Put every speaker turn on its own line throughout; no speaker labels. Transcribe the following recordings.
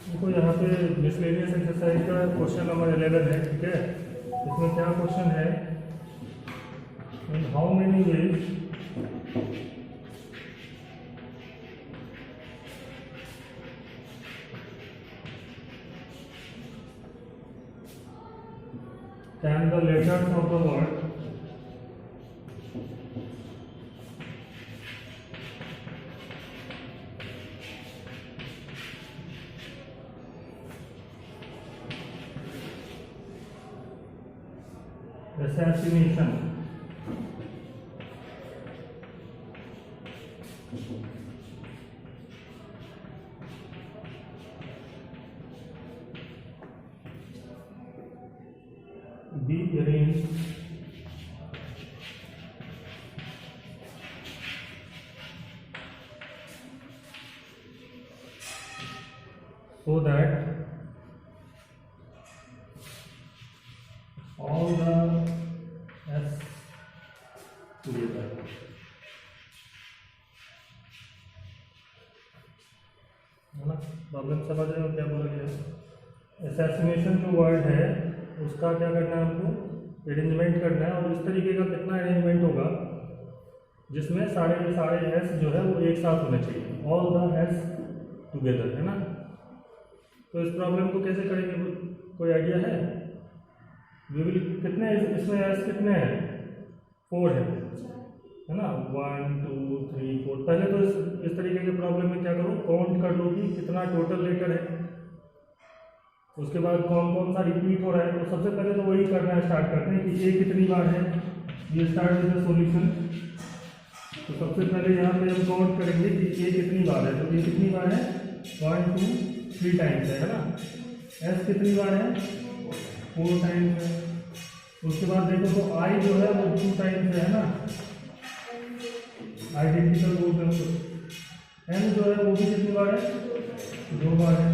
देखो यहाँ पे मिसलेनियस एक्सरसाइज का क्वेश्चन नंबर 11 है, ठीक है। इसमें क्या क्वेश्चन है, इन how many ways can the letters of the word assassination be arranged so that all the S together. है ना, प्रॉब्लम समझ रहे हो क्या बोला गया। असैसिनेशन जो वर्ड है उसका क्या करना है, हमको अरेंजमेंट करना है, और इस तरीके का कितना अरेंजमेंट होगा जिसमें सारे एस जो है वो एक साथ होने चाहिए, ऑल द एस टुगेदर, है ना। तो इस प्रॉब्लम को कैसे करेंगे, कोई आइडिया है? कितने इसमें एस कितने हैं, 4 है ना, 1 2 3 4। पहले तो इस तरीके के प्रॉब्लम में क्या करो, काउंट कर लो कि कितना टोटल लेटर है, उसके बाद कौन कौन सा रिपीट हो रहा है। तो सबसे पहले तो वही करना स्टार्ट करते हैं कि ए कितनी बार है। ये स्टार्ट विद द सॉल्यूशन। तो सबसे पहले यहाँ पे हम काउंट करेंगे कि ए कितनी बार है। तो ए कितनी बार है, 1 2 3 टाइम्स है ना। एस कितनी बार है, 4 टाइम्स है। उसके बाद देखो तो आई जो है वो 2 टाइम्स है ना, आइडेंटिकल बोलते हैं उसको। एन जो है वो भी कितनी बार है, 2 बार है।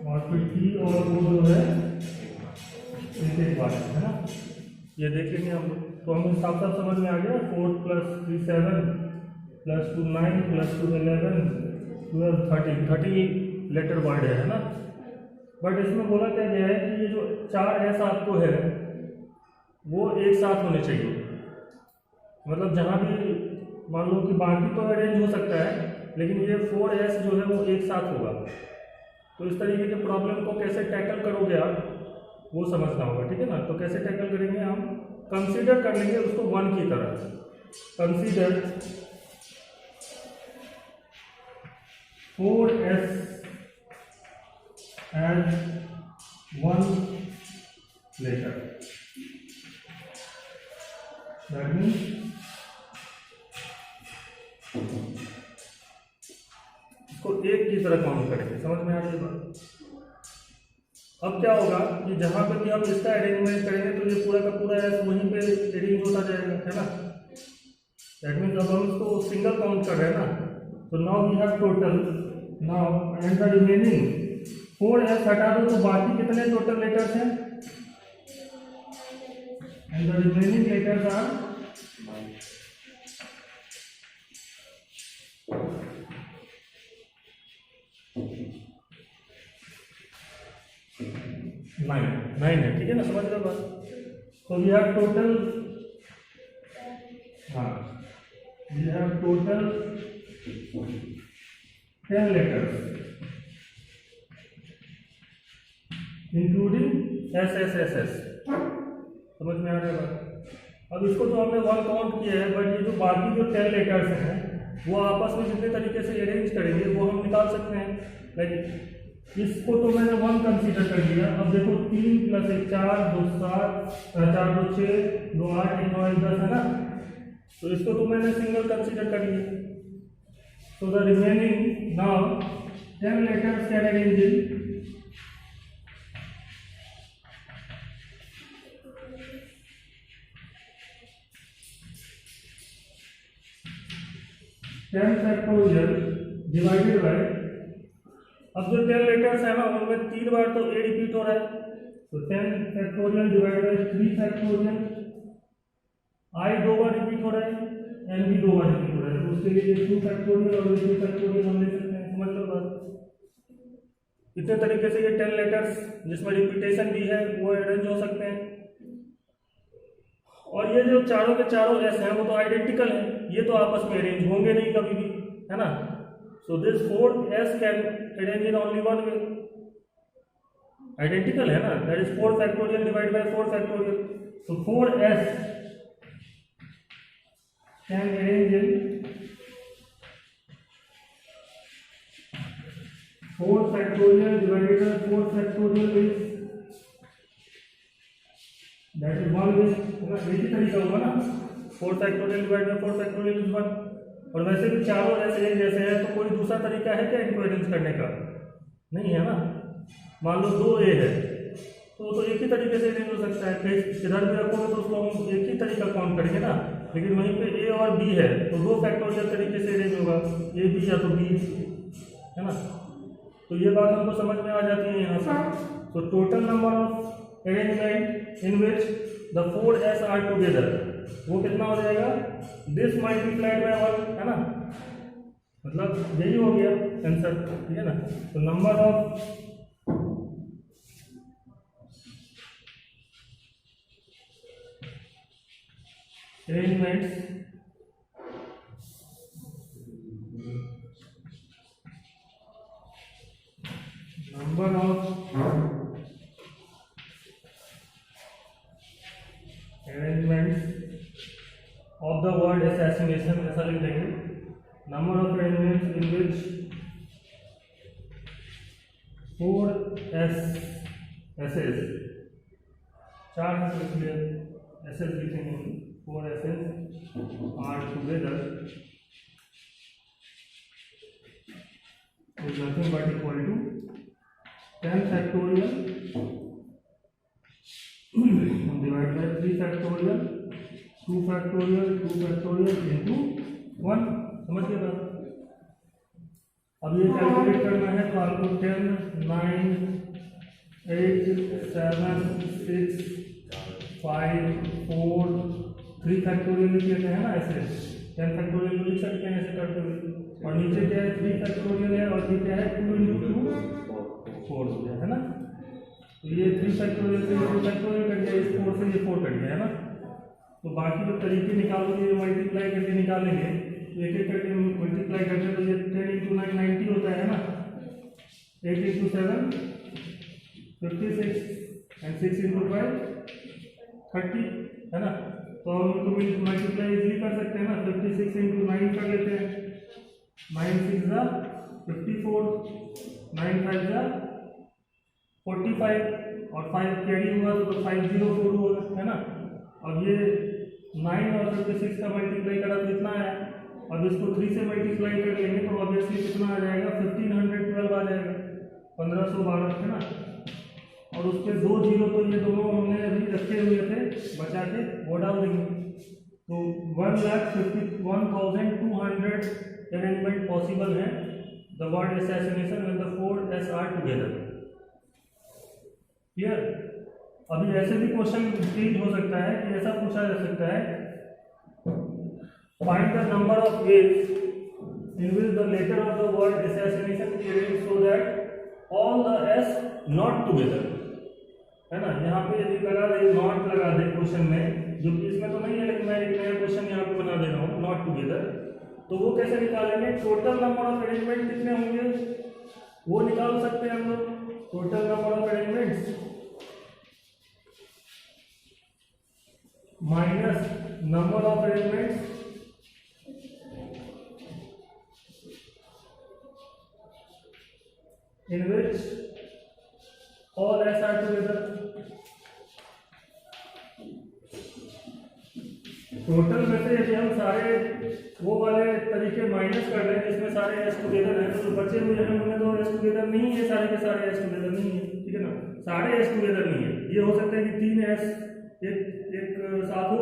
और फिर टी और वो जो है एक बार है ना। ये देखेंगे हम, तो हमें साफ साफ समझ में आ गया। 4 + 3 7 + 2 9 + 2 11 12 30 लेटर वर्ड है ना। बट इसमें बोला क्या गया है कि ये जो 4 एस आपको है वो एक साथ होने चाहिए। मतलब जहाँ भी मान लो कि बाकी तो अरेंज हो सकता है, लेकिन ये 4 एस जो है वो एक साथ होगा। तो इस तरीके के प्रॉब्लम को कैसे टैकल करोगे आप, वो समझना होगा, ठीक है ना। तो कैसे टैकल करेंगे, हम कंसीडर कर लेंगे उसको 1 की तरह। Consider 4s as 1 letter. That means इसको 1 की तरह काउंट करेंगे। समझ में आ रही है बात। अब क्या होगा कि जहां पे भी हम इसका अरेंजमेंट करेंगे तो ये पूरा का पूरा एस वहीं पे अरेंज होता जाएगा, है ना। दैट मीन्स अब हम इसको सिंगल काउंट कर रहे हैं ना। तो now we have total, now and the remaining 4 S हटा दो तो बाकी कितने टोटल लेटर्स हैं, and the remaining letters are 9 है, ठीक है ना। समझ रहे हो बात। तो वी हैव टोटल, हाँ we have total 10 letters including S S S S. समझ में आ रहा है बात। अब इसको तो हमने 1 काउंट किया है, बट ये जो बाकी जो 10 लेटर्स हैं वो आपस में जितने तरीके से अरेंज करेंगे वो हम निकाल सकते हैं। लाइक इसको तो मैंने 1 कंसीडर कर लिया। अब देखो 3 + 1 4 2 7 4 2 6 2 8 1 9 1 10 है ना। तो इसको तो मैंने सिंगल कंसीडर कर लिया। So the remaining now 10 letters can arrange in 10 factorial divided by, अब जो 10 लेटर्स है ना उनमें 3 बार तो ए रिपीट हो रहा है। तो 10 factorial divided by 3 factorial, I 2 bar repeat हो रहा है, एन भी 2 बार रिपीट हो रहा है। तो उसके लिए 2 फैक्टोरियल और 3 फैक्टोरियल हम ले सकते हैं। समझ लो बात। इतने तरीके से ये 10 लेटर्स जिसमें रिपीटेशन भी है वो अरेंज हो सकते हैं। और ये जो चारों के चारों एस हैं वो तो आइडेंटिकल है, ये तो आपस में अरेंज होंगे नहीं कभी भी, है ना। So this 4s can arrange in only one way, identical है ना, that is 4 factorial divide by 4 factorial. So 4s can arrange in 4 factorial divided by 4 factorial is that is 1 way, है ना, एक ही तरीका होगा ना, 4 factorial divided by 4 factorial is 1। और वैसे भी चारों ऐसे एक जैसे हैं तो कोई दूसरा तरीका है क्या इनको अरेंज करने का? नहीं है ना। मान लो 2a है तो एक ही तरीके से अरेंज हो सकता है, कहीं इधर भी रखोगे तो उसको हम एक ही तरीका काउंट करेंगे ना, लेकिन वहीं पे a और b है तो 2 फैक्टोरियल तरीके से अरेंज होगा, a b या तो b, है ना। तो ये बात हमको समझ में आ जाती है यहाँ से। तो total number of arrangement in which the 4s are together वो कितना हो जाएगा? दिस मल्टीप्लाइड बाय 1, है ना, मतलब यही हो गया आंसर, ठीक है ना। तो number of arrangements number of arrangements of the word assassination, ऐसा लिख देंगे, number of arrangements in which 4s SS, 4 है तो इसलिए एसएस लिखेंगे, 4 SS are together is nothing but equal to 10 factorial divided by 3 factorial 2 factorial 2 factorial into 1। समझ गए बात? अब ये कैलकुलेट करना है तो आपको 10 9 8 7 6 5 4 3 फैक्टोरियल लिख लेते हैं ना, ऐसे 10 फैक्टोरियल लिख सकते हैं ऐसे करते हुए, और नीचे क्या है 3 फैक्टोरियल है और ये क्या है 2 into 2 4 हो गया, है ना। तो ये 3 फैक्टोरियल से 2 फैक्टोरियल कट गया, इस 4 से ये 4 कट गया, है ना। तो बाकी जो तरीके निकालोगे मल्टीप्लाई करके निकालेंगे तो एक एक करके मल्टीप्लाई करते तो ये 10 into 9 90 होता है ना, 8 into 7 56 and 6 into 5 30, है ना। तो हम उनको मल्टीप्लाई इजीली कर सकते हैं ना, 56 into 9 कर लेते हैं, 9 6 जा 54, 9 5 जा 45 और 5 कैरी हुआ तो 504 होगा, है ना। अब ये 9 और 56 का मल्टीप्लाई करा तो इतना आया, अब इसको 3 से मल्टीप्लाई कर लेंगे तो ऑब्वियसली कितना आ जाएगा 1512 आ जाएगा, 1512, है ना। और उसके 2 जीरो तो ये दोनों हमने अभी रखे हुए थे बचा के, वो डाल देंगे तो 1,51,200 अरेंजमेंट पॉसिबल है the word assassination when the 4s are together. Clear? अभी ऐसे भी क्वेश्चन चेंज हो सकता है कि ऐसा पूछा जा सकता है, find the number of ways in which the letter of the word assassination is arranged so that all the s not together, है ना। यहाँ पे यदि लगा दे नॉट लगा दे क्वेश्चन में, जो कि इसमें तो नहीं है लेकिन मैं एक नया क्वेश्चन यहाँ पे बना दे रहा हूँ नॉट टुगेदर, तो वो कैसे निकालेंगे? टोटल नंबर ऑफ अरेंजमेंट कितने होंगे वो निकाल सकते हैं हम लोग। Total number of arrangements minus number of arrangements in which all s are together। Total में से यदि हम सारे वो वाले तरीके माइनस कर दें जिसमें सारे एस टुगेदर हैं, तो बचे हुए हैं उनमें तो एस टुगेदर नहीं है, सारे के सारे एस टुगेदर नहीं है, ठीक है ना। सारे एस टुगेदर नहीं है, ये हो सकता है कि 3 एस एक साथ हो,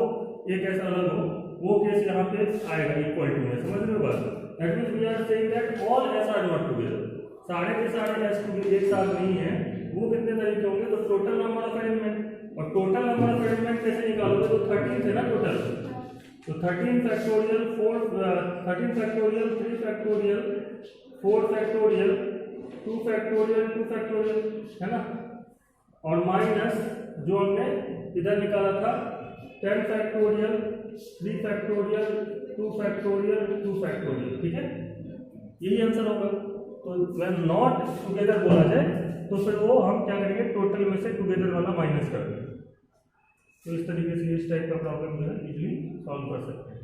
एक एस अलग हो, वो केस यहाँ पे आएगा इक्वल टू में, समझ रहे हो बात? That means we are saying that all S are not together, सारे के सारे एस टुगेदर एक साथ नहीं है। वो कितने तरीके होंगे? तो टोटल नंबर ऑफ अरेंजमेंट, और टोटल नंबर ऑफ अरेंजमेंट कैसे निकालोगे? तो 13 थे ना टोटल, तो 13 factorial 4 13 factorial 3 factorial 4 factorial 2 factorial है ना, और माइनस जो हमने इधर निकाला था 10 फैक्टोरियल, 3 फैक्टोरियल, 2 फैक्टोरियल, 2 फैक्टोरियल, ठीक है, यही आंसर होगा। तो व्हेन नॉट टुगेदर बोला जाए तो फिर वो हम क्या करेंगे, टोटल में से टुगेदर वाला माइनस कर देंगे। तो इस तरीके से इस टाइप का प्रॉब्लम जो है इजीली सॉल्व कर सकते हैं।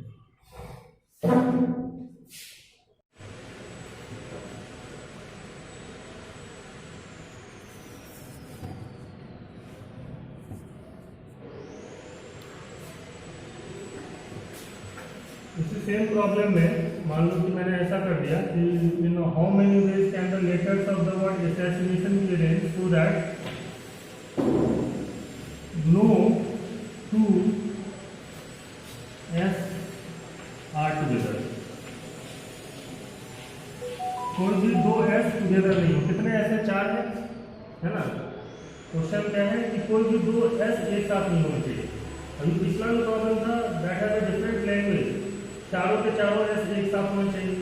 इसी सेम प्रॉब्लम में मान लो कि मैंने ऐसा कर दिया कि in how many ways can the letters of the word association be arranged so that no 2 S are together, कोई भी 2 S टुगेदर नहीं हो। कितने ऐसे 4 है ना। क्वेश्चन क्या है कि कोई भी 2 S एक साथ नहीं होने चाहिए। अभी पिछला जो प्रॉब्लम था that has a different language, चारों के चारों S एक साथ होने चाहिए,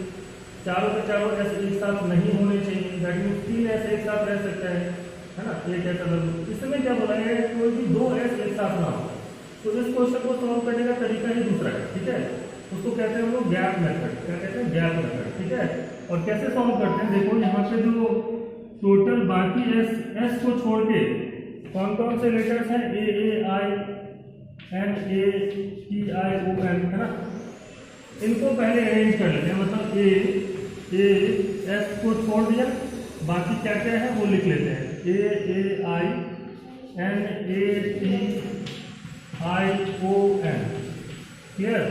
चारों के चारों S एक साथ नहीं होने चाहिए, दैट मीन्स 3 S एक साथ रह सकता है ना, एक ऐसा लफ्ज। इसमें क्या बोला है, कोई भी 2 S एक साथ ना हो। तो इस क्वेश्चन को सॉल्व करने का तरीका ही दूसरा है, ठीक है, उसको कहते हैं हम लोग गैप मेथड। क्या कहते हैं, गैप मेथड, ठीक है। और कैसे सॉल्व करते हैं, देखो यहाँ पे जो टोटल बाकी S को छोड़ के कौन कौन से लेटर्स हैं, A I N A T I O N, है ना, इनको पहले अरेंज कर लेते हैं। मतलब A S को छोड़ दिया, बाकी क्या क्या है वो लिख लेते हैं, A I N A T I O N, clear.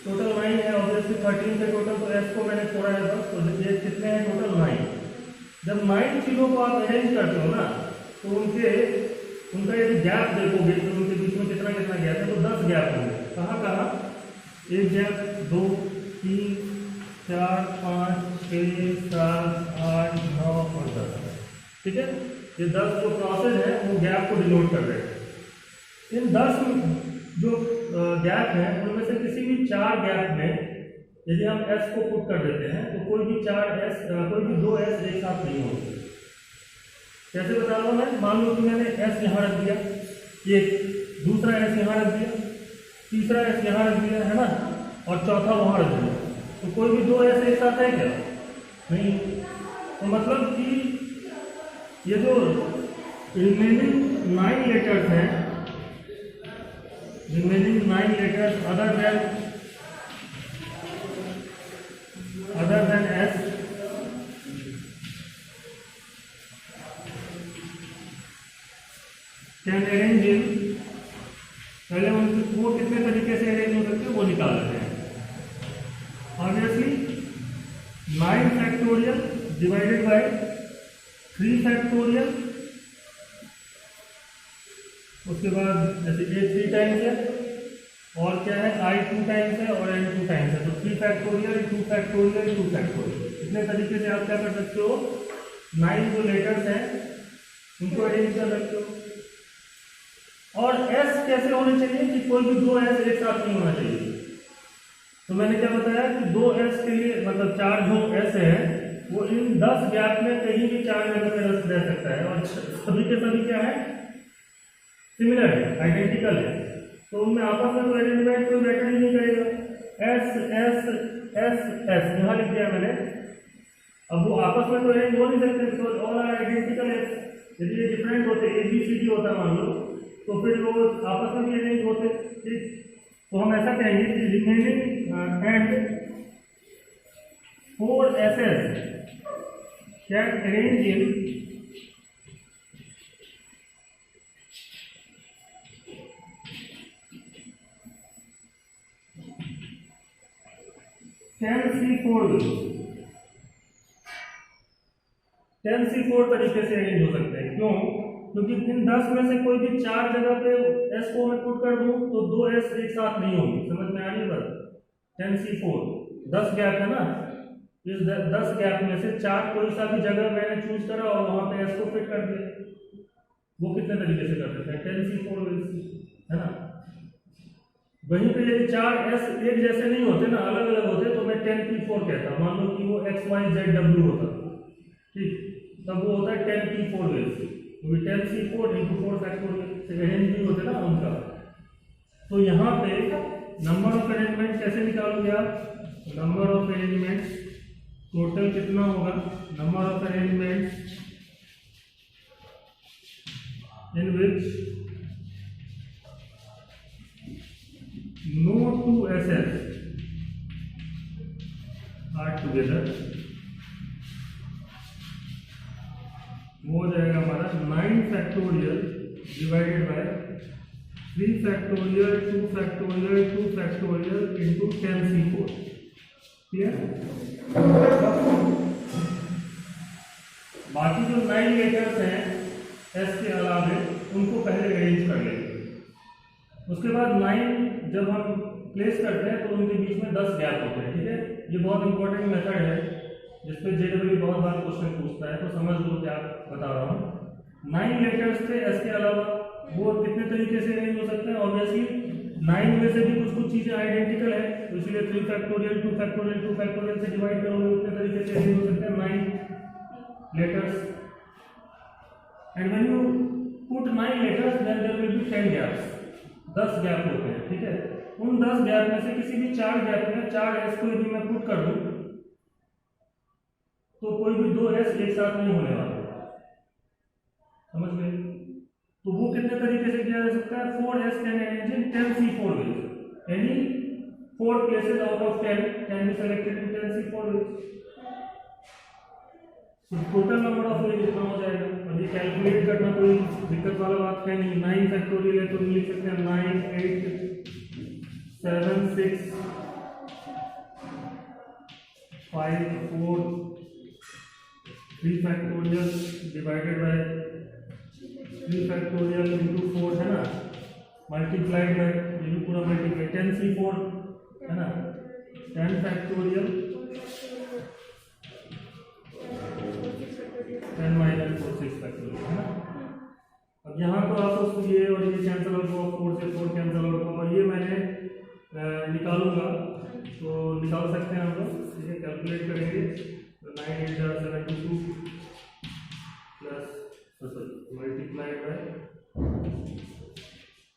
Total 9 है, ऑब्वियसली 13 के टोटल, तो S को मैंने छोड़ा है बस, तो ये कितने हैं टोटल 9। जब 9 चीज़ों को आप अरेंज करते हो ना, तो उनका यदि गैप देखोगे तो उनके बीच में कितना कितना गैप है, तो 10 गैप होंगे। कहाँ कहाँ, 1 गैप, 2, 3, 4, 5, 6, 7, 8, 9 और 10, ठीक है। ये 10 जो प्रोसेस है वो गैप को डिनोट कर रहे हैं। इन 10 जो गैप है उनमें से किसी भी 4 गैप में यदि हम S को पुट कर देते हैं तो कोई भी 2 S एक साथ नहीं होंगे। कैसे बता रहा हूँ मैं, मान लो कि मैंने S यहाँ रख दिया, एक दूसरा S यहाँ रख दिया, तीसरा S यहाँ रख दिया, है ना, और चौथा वहाँ रख दिया, तो कोई भी 2 S एक साथ है क्या, नहीं। तो मतलब कि ये जो रिमेनिंग 9 लेटर्स हैं, remaining 9 letters other than S can arrange in, पहले वो कितने तरीके से अरेंज हो सकते हैं वो निकाल लेते हैं। Obviously 9 factorial divided by 3 factorial, उसके बाद जैसे A 3 टाइम्स है और क्या है I 2 टाइम्स है और N 2 टाइम्स है, तो 3 फैक्टोरियल 2 फैक्टोरियल 2 फैक्टोरियल। इतने तरीके से आप क्या कर सकते हो, 9 जो लेटर्स हैं उनको अरेंज कर सकते हो। और S कैसे होने चाहिए कि कोई भी 2 S एक साथ नहीं होना चाहिए। तो मैंने क्या बताया कि 2 S के लिए मतलब 4 जो S है वो इन 10 गैप में कहीं भी 4 जगह पे रह सकता है, और सभी के सभी क्या है, सिमिलर है, आइडेंटिकल है, तो उनमें आपस में कोई आइडेंटिफाइड कोई मैटर ही नहीं करेगा। S S S S यहाँ लिख दिया मैंने, अब वो आपस में तो अरेंज हो नहीं सकते, तो ऑल आर आइडेंटिकल है। यदि ये डिफरेंट होते ABCD होता मान लो, तो फिर वो आपस में भी अरेंज होते, ठीक। तो हम ऐसा कहेंगे कि remaining and 4 SS can arrange in C4 तरीके से अरेंज हो सकते हैं। क्यों, क्योंकि इन 10 में से कोई भी 4 जगह पे S को मैं पुट कर दूं तो 2 S एक साथ नहीं होंगे। समझ में आ रही है बात। 10C4 10 गैप है ना, इस 10 गैप में से 4 कोई सा भी जगह मैंने चूज करा और वहां पे S को फिट कर दिया। वो कितने तरीके से कर सकते हैं, 10C4 है ना। वहीं पे यदि चार एस एक जैसे नहीं होते ना, अलग अलग होते, तो मैं 10p4 कहता। मान लो कि वो XYZW होता, ठीक, तब वो होता है 10p4 वेव, क्योंकि 10c4 × 4 फैक्टोरियल अरेंज भी होते ना उनका। तो यहाँ पे नंबर ऑफ अरेंजमेंट कैसे निकालोगे आप? नंबर ऑफ अरेंजमेंट टोटल कितना होगा? Number of arrangement in which no two SS are together, वो हो जाएगा हमारा 9 factorial divided by 3 factorial 2 factorial 2 factorial into 10c4। Clear? बाकी जो 9 लेटर्स हैं एस के अलावे उनको पहले अरेंज कर लेंगे। उसके बाद 9 जब हम प्लेस करते हैं तो उनके बीच में 10 गैप होते हैं, ठीक है। ये बहुत इंपॉर्टेंट मेथड है जिसपे JEE बहुत बार क्वेश्चन पूछता है, तो समझ लो क्या बता रहा हूँ। 9 लेटर्स थे एस के अलावा, वो कितने तरीके से अरेंज हो सकते हैं? ऑब्वियसली 9 में से भी कुछ चीज़ें आइडेंटिकल है, तो इसलिए 3 फैक्टोरियल 2 फैक्टोरियल 2 फैक्टोरियल से डिवाइड करोगे उतने तरीके से अरेंज हो सकते हैं 9 letters. And when you put 9 letters then there will be 10 gaps, 10 gap होते हैं, ठीक है। उन 10 गैप में से किसी भी 4 गैप में 4 एस को यदि मैं पुट कर दूं तो कोई भी 2 एस एक साथ नहीं होने वाला, समझ गए? तो वो कितने तरीके से किया जा सकता है? 4 S can arrange in 10c4 waves, any 4 places out of 10 can be selected in 10c4 waves. तो टोटल नंबर ऑफ वेव इतना हो जाएगा। और ये कैलकुलेट करना कोई दिक्कत वाला बात है नहीं। 9 फैक्टोरियल है तो लिख सकते हैं 9 8 7 6 5 4 3 factorial divided by 3 factorial into 4 है ना, मल्टीप्लाइड बाय ये भी पूरा मल्टीप्लाई 10c4 है ना, 10 फैक्टोरियल 10 माइनस 4 6 फैक्टोरियल है ना। अब यहाँ तो आपको ये और ये कैंसिल आउट होगा, 4 से 4 कैंसिल आउट होगा, और ये मैंने निकालूंगा तो निकाल सकते हैं हम लोग, ठीक है। कैलकुलेट करेंगे तो 9 8 72 प्लस मल्टीप्लाइड बाय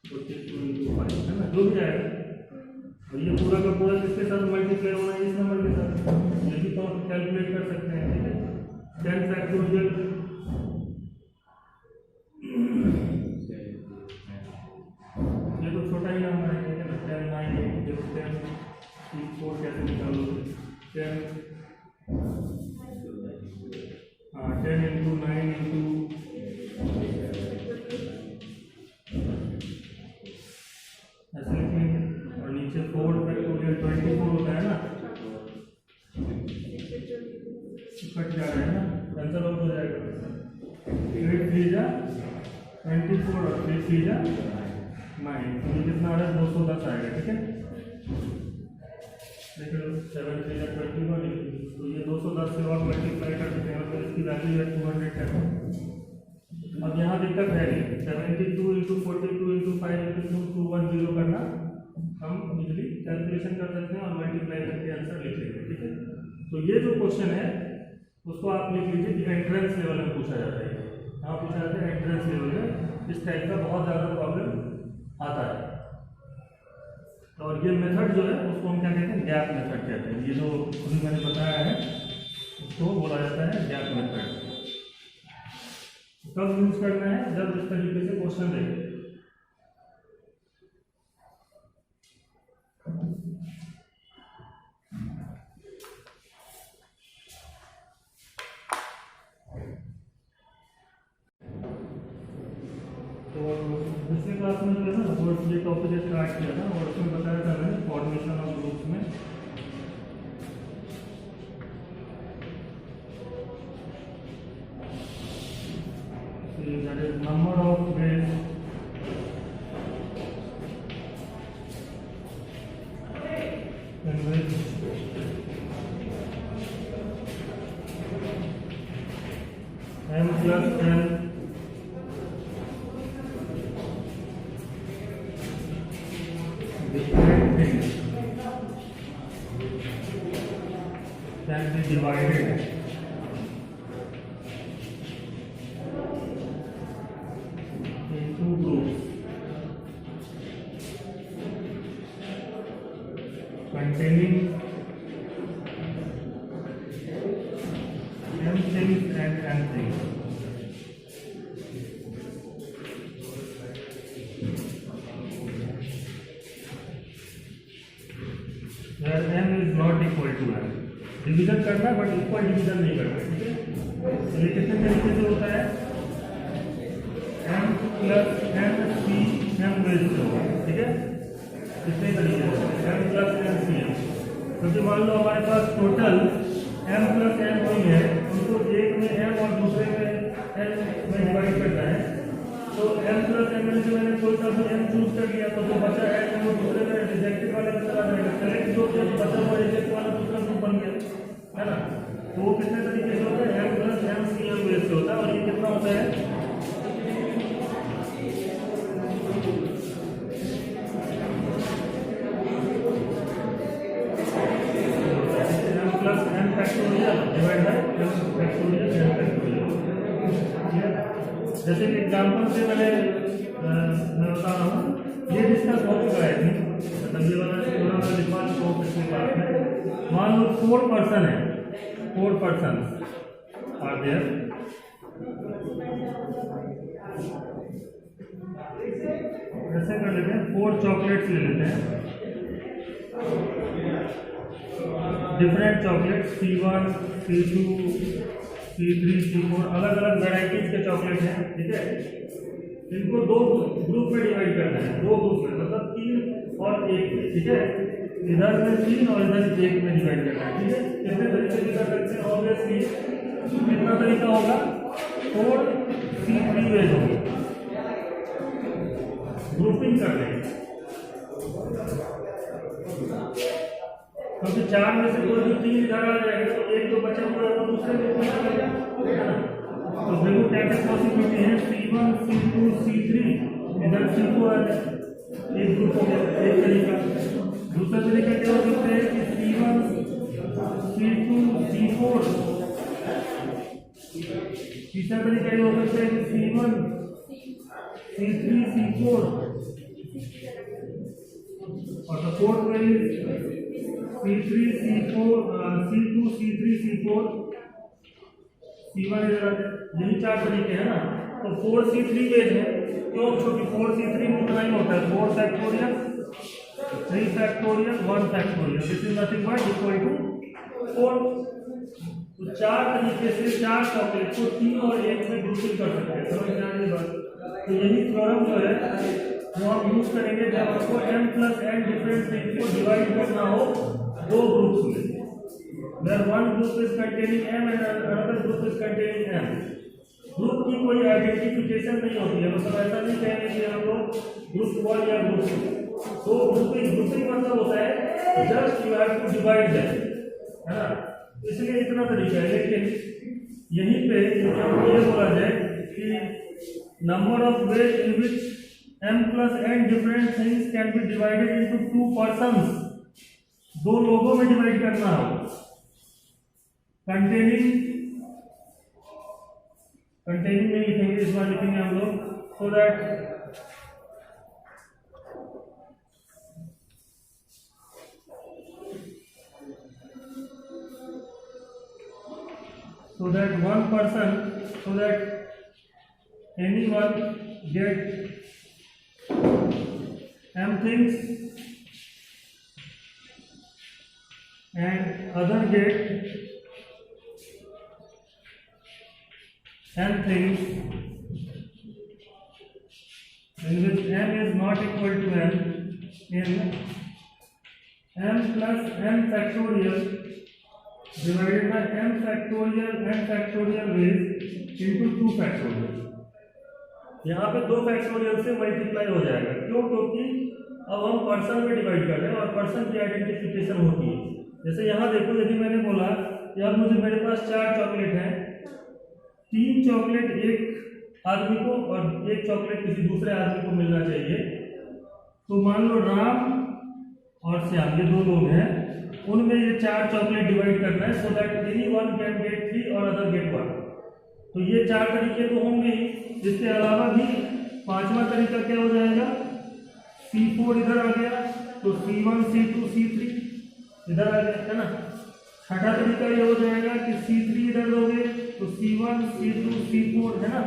42 × 5 है ना, जो भी आएगा। और ये पूरा का पूरा किसके साथ मल्टीप्लाई होना है? इस नंबर के साथ। ये भी तो कैलकुलेट कर सकते हैं, ठीक है। 10 फैक्टोरियल ये तो छोटा ही नंबर है, ठीक है ना। 10 9 8 10 4 कैसे निकालोगे? 10 हाँ 10 × 9 ऐसे लिखेंगे, और नीचे 4 फैक्टोरियल 24 होता है ना, कट जा रहा है ना, कैंसिल आउट हो जाएगा। 8 3 जा 24 और 3 3 जा 9, तो ये कितना आ रहा है? 210 आएगा, ठीक है। देखो 7 3 जा 21, तो ये 210 से आप मल्टीप्लाई कर सकते हैं, तो इसकी वैल्यू है 210। अब यहाँ दिक्कत है नहीं, 72 × 42 × 5 × 2 210 करना हम इजीली कैलकुलेशन कर सकते हैं और मल्टीप्लाई करके आंसर लिख लेंगे, ठीक है। तो ये जो क्वेश्चन है उसको आप लिख लीजिए कि एंट्रेंस लेवल में पूछा जाता है। यहाँ पूछा जाता है एंट्रेंस लेवल में, इस टाइप का बहुत ज़्यादा प्रॉब्लम आता है। और ये मेथड जो है उसको हम क्या कहते हैं? गैप मेथड कहते हैं। ये जो अभी मैंने बताया है उसको बोला जाता है गैप मेथड। कब यूज करना है? जब इस तरीके से क्वेश्चन देखें। तो दूसरी क्लास में जो है ना वो ये टॉपिक स्टार्ट किया था और उसमें बताया था मैंने फॉर्मेशन ऑफ ग्रुप्स में that is number of ways in which m plus n the can be divided into groups containing m things and n things. Where m is not equal to n. Division करना है but equal division नहीं करना, ठीक है। तो ये कितने तरीके से होता है, m plus n c m base से होगा, ठीक है। कितने तरीके से m plus n c m, क्योंकि मान लो हमारे पास टोटल m प्लस n कोई है, उनको एक में m और दूसरे में n में डिवाइड करना है। तो m प्लस n में से मैंने कोई सा भी m चूज कर लिया, तो जो बचा है वो दूसरे में रिजेक्टेड वाले में चला जाएगा। सेलेक्ट जो बचा हुआ रिजेक्ट वाला दूसरा ग्रुप बन गया, है ना। तो वो कितने तरीके से होता है, m plus n c m base से होता है। और ये कितना होता है, m plus n factorial divide by m factorial n factorial. जैसे कि एग्जाम्पल से मैं बता रहा हूँ, ये डिस्कस हो चुका है, मतलब ये वाला पूरा मैं लिखवा चुका हूँ पिछले क्लास में। मान लो 4 पर्सन है, 4 पर्सन आर देयर। ऐसे कर लेते हैं, 4 चॉकलेट्स ले लेते हैं, different chocolates C1 C2 C3 C4, अलग अलग वेराइटीज के चॉकलेट हैं, ठीक है। इनको दो ग्रुप में डिवाइड करना है, दो ग्रुप में, मतलब 3 और 1 में, ठीक है। इधर में 3 और इधर 1 में डिवाइड करना है, ठीक है। कितने तरीके से कर सकते हैं, ऑब्वियसली कितना तरीका होगा, 4 C3 वेज होगी, ग्रुपिंग कर लेंगे, क्योंकि 4 में से कोई भी 3 इधर आ जाएगा तो एक जो बचा हुआ है वो दूसरे ग्रुप में चला जाएगा। तो देखो क्या क्या पॉसिबिलिटी है, C1 C2 C3, इधर C4 आ जाए, एक ग्रुप हो गया, एक तरीका। दूसरा तरीका क्या हो सकता है कि C1 C2 C4, तीसरा तरीका ये हो सकता है कि C1 C3 C4, और the fourth way is C3 C4 C2 C3 C4 C1 इधर, यही 4 तरीके हैं ना। तो 4 C3 वेज है, क्यों, क्योंकि 4 C3 में उतना ही होता है, 4 factorial 3 factorial 1 factorial, this is nothing but equal to 4। तो 4 तरीके से 4 चॉकलेट को 3 और 1 में ग्रुपिंग कर सकते हैं, समझ में आ रही बात। तो यही थ्योरम जो है वो हम यूज करेंगे जब आपको m plus n different things को डिवाइड करना हो दो ग्रुप्स में, where one group is containing m and another group is containing m। Group की कोई आइडेंटिफिकेशन नहीं होती है, मतलब ऐसा नहीं कहेंगे कि हम लोग ग्रुप 1 या ग्रुप 2। तो ग्रुपिंग मतलब होता है just you have to divide them, है ना। इसलिए इतना तरीका है। लेकिन यहीं पे हमको ये बोला जाए कि number of ways in which m plus n different things can be divided into 2 persons, दो लोगों में डिवाइड करना हो, कंटेनिंग नहीं लिखेंगे, इस बार लिखेंगे हम लोग, so that one person, so that anyone get m things and other get m things in which m is not equal to n in m plus n factorial divided by m factorial raised into 2 factorial। यहाँ पे 2 factorial से multiply हो जाएगा, क्यों, क्योंकि अब हम person में डिवाइड कर रहे हैं और पर्सन की आइडेंटिफिकेशन होती है। जैसे यहाँ देखो, यदि मैंने बोला कि अब मेरे पास 4 चॉकलेट हैं, 3 चॉकलेट एक आदमी को और 1 चॉकलेट किसी दूसरे आदमी को मिलना चाहिए। तो मान लो राम और श्याम, ये 2 लोग हैं, उनमें ये 4 चॉकलेट डिवाइड करना है, so that any one can get 3 और अदर गेट 1। तो ये 4 तरीके तो होंगे ही, इसके अलावा भी 5वां तरीका क्या हो जाएगा, C4 इधर आ गया तो C1 C2 C3 इधर आ गया, है ना। छठा तरीका ये हो जाएगा कि C3 इधर दोगे तो C1 C2 C4, है ना।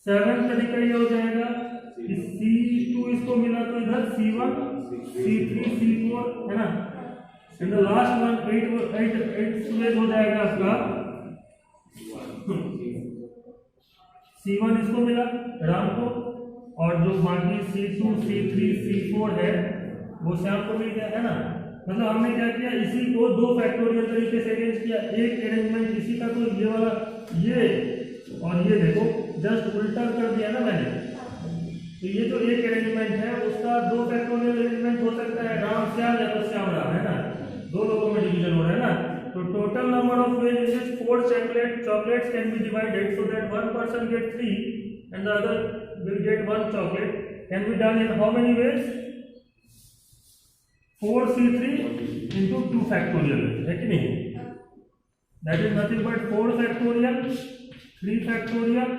7वां तरीका ये हो जाएगा कि C2 इसको मिला तो इधर C1 C3 C4, है ना। एंड द लास्ट वन 8 हो जाएगा आपका C1 इसको मिला राम को, और जो बाकी C2 C3 C4 है वो श्याम को मिल गया, है ना। मतलब हमने क्या किया, इसी को 2 फैक्टोरियल तरीके से अरेंज किया। एक अरेंजमेंट इसी का, तो ये वाला ये और ये देखो जस्ट उल्टा कर दिया ना मैंने। तो ये जो एक अरेंजमेंट है उसका 2 फैक्टोरियल अरेंजमेंट हो सकता है, राम श्याम या तो श्याम राम, है ना। 2 लोगों में डिवीजन हो रहा है ना। तो total number of ways in which 4 chocolates can be divided so that one person get 3 and the other will get 1 chocolate can be done in how many ways? 4C3 into 2 factorial, है कि नहीं। That is nothing but 4 factorial 3 factorial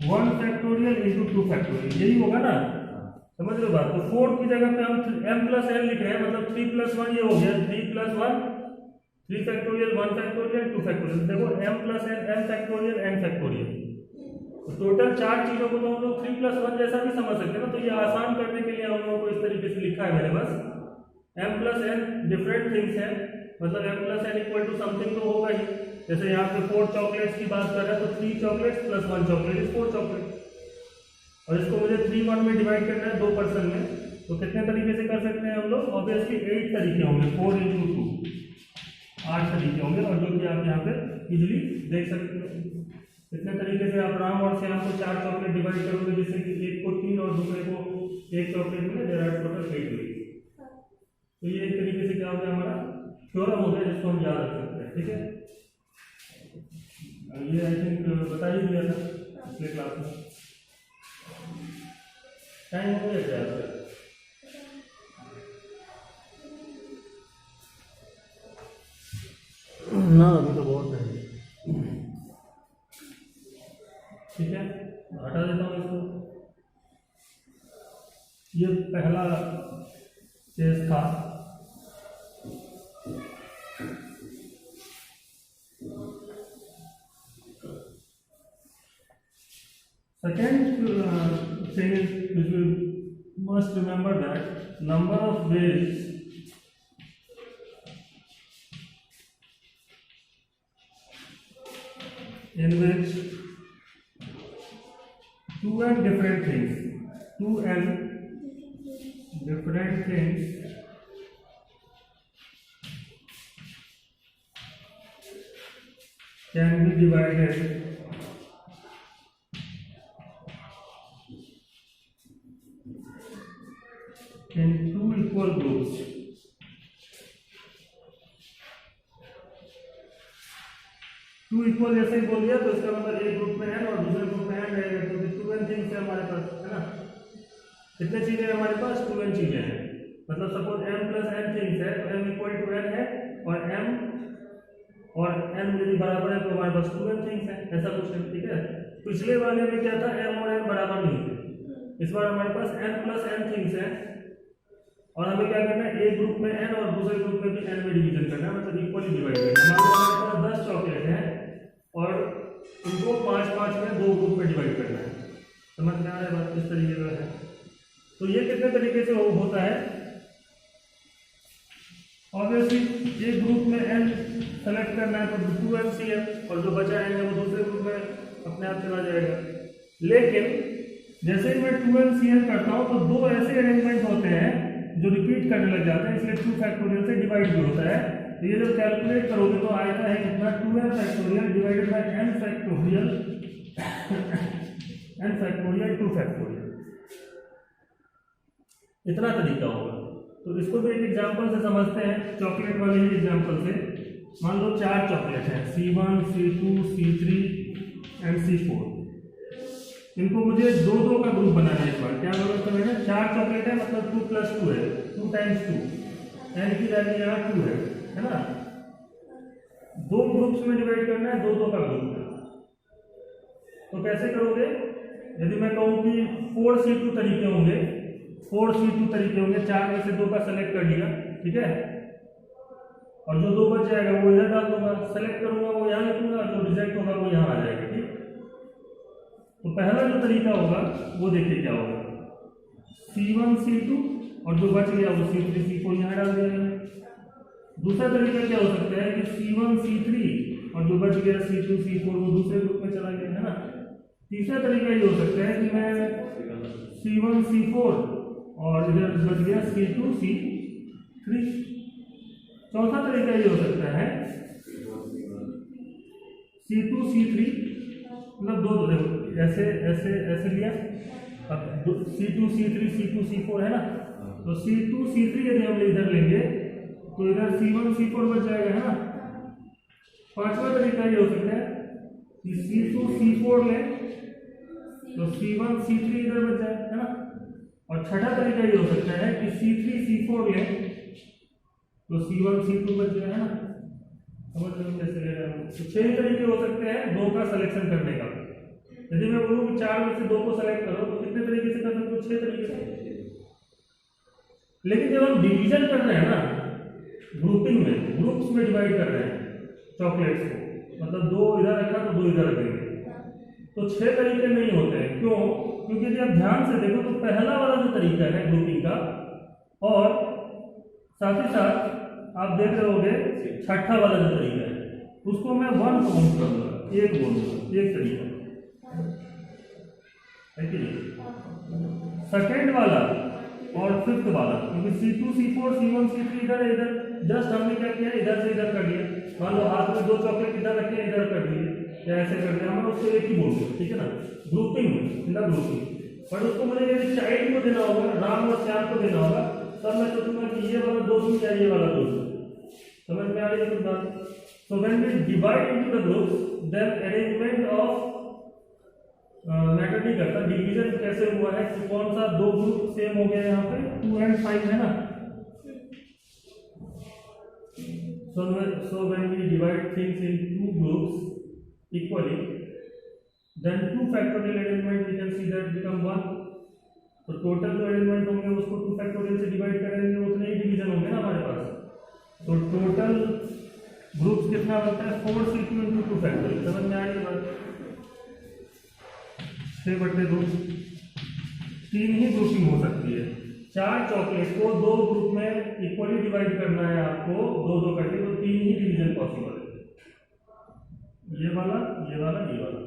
1 factorial into 2 factorial, यही होगा ना, समझ रहे हो बात। तो 4 की जगह पे हम m+n लिख रहे हैं, मतलब 3 + 1 ये हो गया 3 + 1 3 फैक्टोरियल 1 फैक्टोरियल 2 फैक्टोरियल। देखो m+n n factorial n factorial, तो टोटल 4 चीजों को तो हम लोग 3 + 1 जैसा भी समझ सकते हैं ना। तो ये आसान करने के लिए हम लोगों को इस तरीके से लिखा है मेरे पास। m+n डिफरेंट थिंग्स है, मतलब m+n इक्वल टू समथिंग तो होगा ही। जैसे यहाँ पे 4 चॉकलेट्स की बात कर रहे हैं तो 3 चॉकलेट्स + 1 चॉकलेट इज 4 चॉकलेट, और इसको मुझे 3 1 में डिवाइड करना है 2 पर्सन में। तो कितने तरीके से कर सकते हैं हम लोग, ऑब्वियसली 8 तरीके होंगे, 4 × 2 8 तरीके होंगे, और जो कि आप यहाँ पे इजीली देख सकते हो। कितने तरीके से आप राम और श्याम को 4 चॉकलेट डिवाइड करोगे, जिससे कि एक को 3 और दूसरे को 1 चॉकलेट मिले, देयर आर टोटल 8 वेज। तो ये एक तरीके से क्या हो गया, हमारा थ्योरम हो गया, जिसको हम याद रख सकते हैं, ठीक है। ये आई थिंक बता ही दिया था पिछले क्लास में। टाइम हो गया क्या ना, अभी तो बहुत है, ठीक है, हटा देता हूँ इसको। ये पहला चेस था, second thing is which we must remember that number of ways in which 2n different things can be divided in 2 equal groups. Two equal जैसे ही बोल दिया तो इसका मतलब एक ग्रुप में n और दूसरे ग्रुप में n रहेगा, क्योंकि 2n थिंग्स है हमारे पास, है ना। कितने चीजें हैं हमारे पास, 2n चीजें हैं। मतलब सपोज m + n थिंग्स है तो m = n है, और m और n यदि बराबर है तो हमारे पास 2n थिंग्स है, ऐसा कुछ है, ठीक है। पिछले वाले में क्या था, m और n बराबर नहीं थे, इस बार हमारे पास n + n थिंग्स है, और हमें क्या करना है, एक ग्रुप में n और दूसरे ग्रुप में भी n में डिवीजन करना है, मतलब इक्वली डिवाइड करना है। मान लो हमारे पास 10 चॉकलेट है और उनको 5-5 में 2 ग्रुप में डिवाइड करना है, समझ में आ रहा है बात, इस तरीके का है। तो ये कितने तरीके से होता है, ऑब्वियसली एक ग्रुप में n सेलेक्ट करना है तो 2nCn, और जो बचा n है वो दूसरे ग्रुप में अपने आप चला जाएगा। लेकिन जैसे ही मैं 2nCn करता हूँ तो 2 ऐसे अरेंजमेंट होते हैं जो रिपीट करने लग जाते हैं, इसलिए 2 फैक्टोरियल से डिवाइड भी होता है। तो ये जब कैलकुलेट करोगे तो आएगा है कितना, 2n factorial divided by n factorial n factorial 2 factorial, इतना तरीका होगा। तो इसको भी एक एग्जांपल से समझते हैं, चॉकलेट वाले ही एग्जांपल से। मान लो 4 चॉकलेट हैं, C1 C2 C3 and C4। इनको मुझे 2-2 का ग्रुप बनाना है। इस बार क्या बोला था मैंने, 4 चॉकलेट है मतलब 2 + 2 है, 2 × 2, n की वैल्यू यहाँ 2 है ना। दो ग्रुप्स में डिवाइड करना है, दो का ग्रुप है, तो कैसे करोगे? यदि मैं कहूँ कि 4C2 तरीके होंगे, 4C2 तरीके होंगे, 4 में से 2 का सेलेक्ट कर लिया, ठीक है, और जो 2 बच जाएगा वो इधर डाल दूंगा, सेलेक्ट करूंगा वो यहाँ लिखूंगा, जो रिजेक्ट होगा वो यहाँ आ जाएगा, ठीक। तो पहला जो तरीका होगा वो देखिए क्या होगा, C1 C2 और जो बच गया वो C3 C4 यहाँ डाल दिया। दूसरा तरीका क्या हो सकता है कि C1 C3 और जो बच गया C2 C4 वो दूसरे ग्रुप में चला गया, है ना। तीसरा तरीका ये हो सकता है कि मैं C1 C4 और इधर बच गया C2 C3। चौथा तरीका ये हो सकता है C2 C3, मतलब दो देखो ऐसे ऐसे ऐसे लिया, अब C2 C3 C2 C4 है ना, तो C2 C3 यदि हम इधर लेंगे तो इधर C1 C4 बच जाएगा, है ना। पांचवा तरीका ये हो सकता है कि C2 C4 ले तो C1 C3 इधर बच जाए, है ना। और छठा तरीका ये हो सकता है कि C3 C4 ले तो C1 C2 बच गया, है ना। समझ लो कैसे ले रहे हैं। तो 6 तरीके हो सकते हैं 2 का सिलेक्शन करने का। यदि मैं बोलूँ कि 4 में से 2 को सेलेक्ट करो तो कितने तरीके से कर सकते हो? 6 तरीके से। लेकिन जब हम डिवीजन कर रहे हैं ना, ग्रुपिंग में, ग्रुप्स में डिवाइड कर रहे हैं चॉकलेट्स को, मतलब 2 इधर रखा तो 2 इधर रखेंगे, तो 6 तरीके नहीं होते हैं। क्यों? क्योंकि यदि आप ध्यान से देखो तो पहला वाला जो तरीका है ग्रुपिंग का, और साथ ही साथ आप देख रहे होगे छठा वाला जो तरीका है उसको मैं 1 काउंट करूंगा, 1 बोलूंगा, एक तरीका है कि नहीं। सेकेंड वाला और फिफ्थ वाला, क्योंकि C2 C4 C1 C3 इधर इधर जस्ट हमने क्या किया, इधर से इधर कर लिया। मान लो हाथ में 2 चॉकलेट इधर रखे इधर कर दिए, या ऐसे कर दिया, हम उसको एक ही बोलते हैं, ठीक है ना, ग्रुपिंग में, ना ग्रुपिंग। पर उसको मुझे यदि चाइल्ड को देना होगा, राम और श्याम को देना होगा, तब मैं सोचूंगा कि ये वाला 2 या ये वाला 2। समझ में आ रही है कुछ बात? So when we divide into the groups then arrangement of matter नहीं करता, डिवीजन कैसे हुआ है कि कौन सा 2 ग्रुप सेम हो गया यहाँ पे, 2 and 5 है ना। so when we divide things in 2 groups equally, then 2 factorial arrangement we can see that become 1। तो टोटल जो अरेंजमेंट होंगे उसको 2 फैक्टोरियल से डिवाइड करेंगे, उतने ही डिवीजन होंगे ना हमारे पास। तो टोटल ग्रुप्स कितना बनता है? 4C2 into 2 factorial. समझ में आ रही है बात? 6/2 3 ही ग्रुपिंग हो सकती है। 4 चॉकलेट को 2 ग्रुप में इक्वली डिवाइड करना है आपको, 2-2 करके, तो 3 ही डिवीजन पॉसिबल है। ये वाला, ये वाला, ये वाला,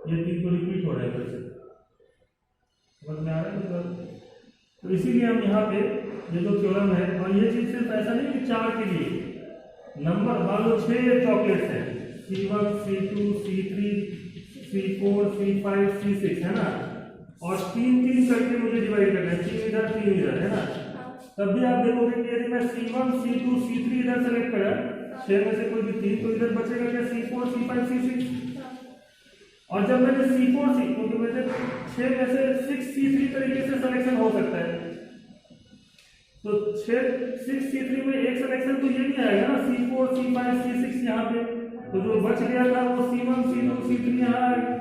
ये 3 तो रिपीट हो रहे हैं फिर से। समझ में आ रहा है? तो इसीलिए हम यहाँ पे ये जो थ्योरम है, और ये चीज सिर्फ ऐसा नहीं कि 4 के लिए, नंबर मान लो 6 चॉकलेट्स हैं, C1 C2 C3 C4 C5 C6 है ना, और 3-3 करके मुझे डिवाइड करना है, 3 इधर 3 इधर, है ना। तब भी आप देखोगे कि यदि मैं C1 C2 C3 इधर सेलेक्ट करा, 6 में से कोई भी 3, तो इधर बचेगा क्या? C4 C5 C6। और जब मैंने C4 C, क्योंकि मेरे 6 में से 6 C3 तरीके से सिलेक्शन हो सकता है, तो 6 C3 में एक सिलेक्शन तो ये नहीं आएगा ना, C4 C5 C6 यहाँ पे, तो जो बच गया था वो C1 C2 C3 यहाँ आएगा।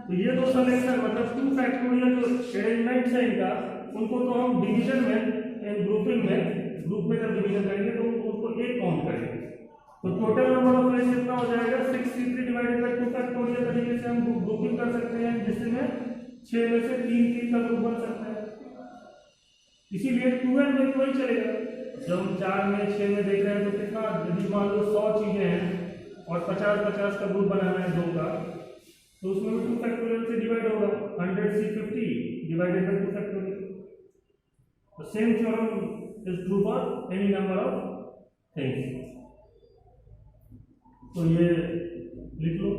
तो ये 2 सिलेक्शन मतलब 2 फैक्टोरियल जो अरेंजमेंट है इनका, उनको तो हम डिवीजन में, ग्रुपिंग में, ग्रुप में जब डिवीजन करेंगे तो उसको 1 काउंट करेंगे। तो टोटल नंबर ऑफ प्लेस कितना हो जाएगा? 6C3 डिवाइडेड बाय 2 फैक्टोरियल तरीके से हम ग्रुपिंग कर सकते हैं, जिसमें 6 में से 3-3 का ग्रुप बन सकता है। इसीलिए 2 and 2 वही चलेगा। जब हम 4 में 6 में देख रहे हैं तो कितना, यदि मान लो 100 चीजें हैं और 50-50 का ग्रुप बनाना है 2 का, तो उसमें भी 2 फैक्टोरियल से डिवाइड होगा। 100C50 divided by 2 factorial. तो same theorem is true for any number of things. तो ये लिख लो।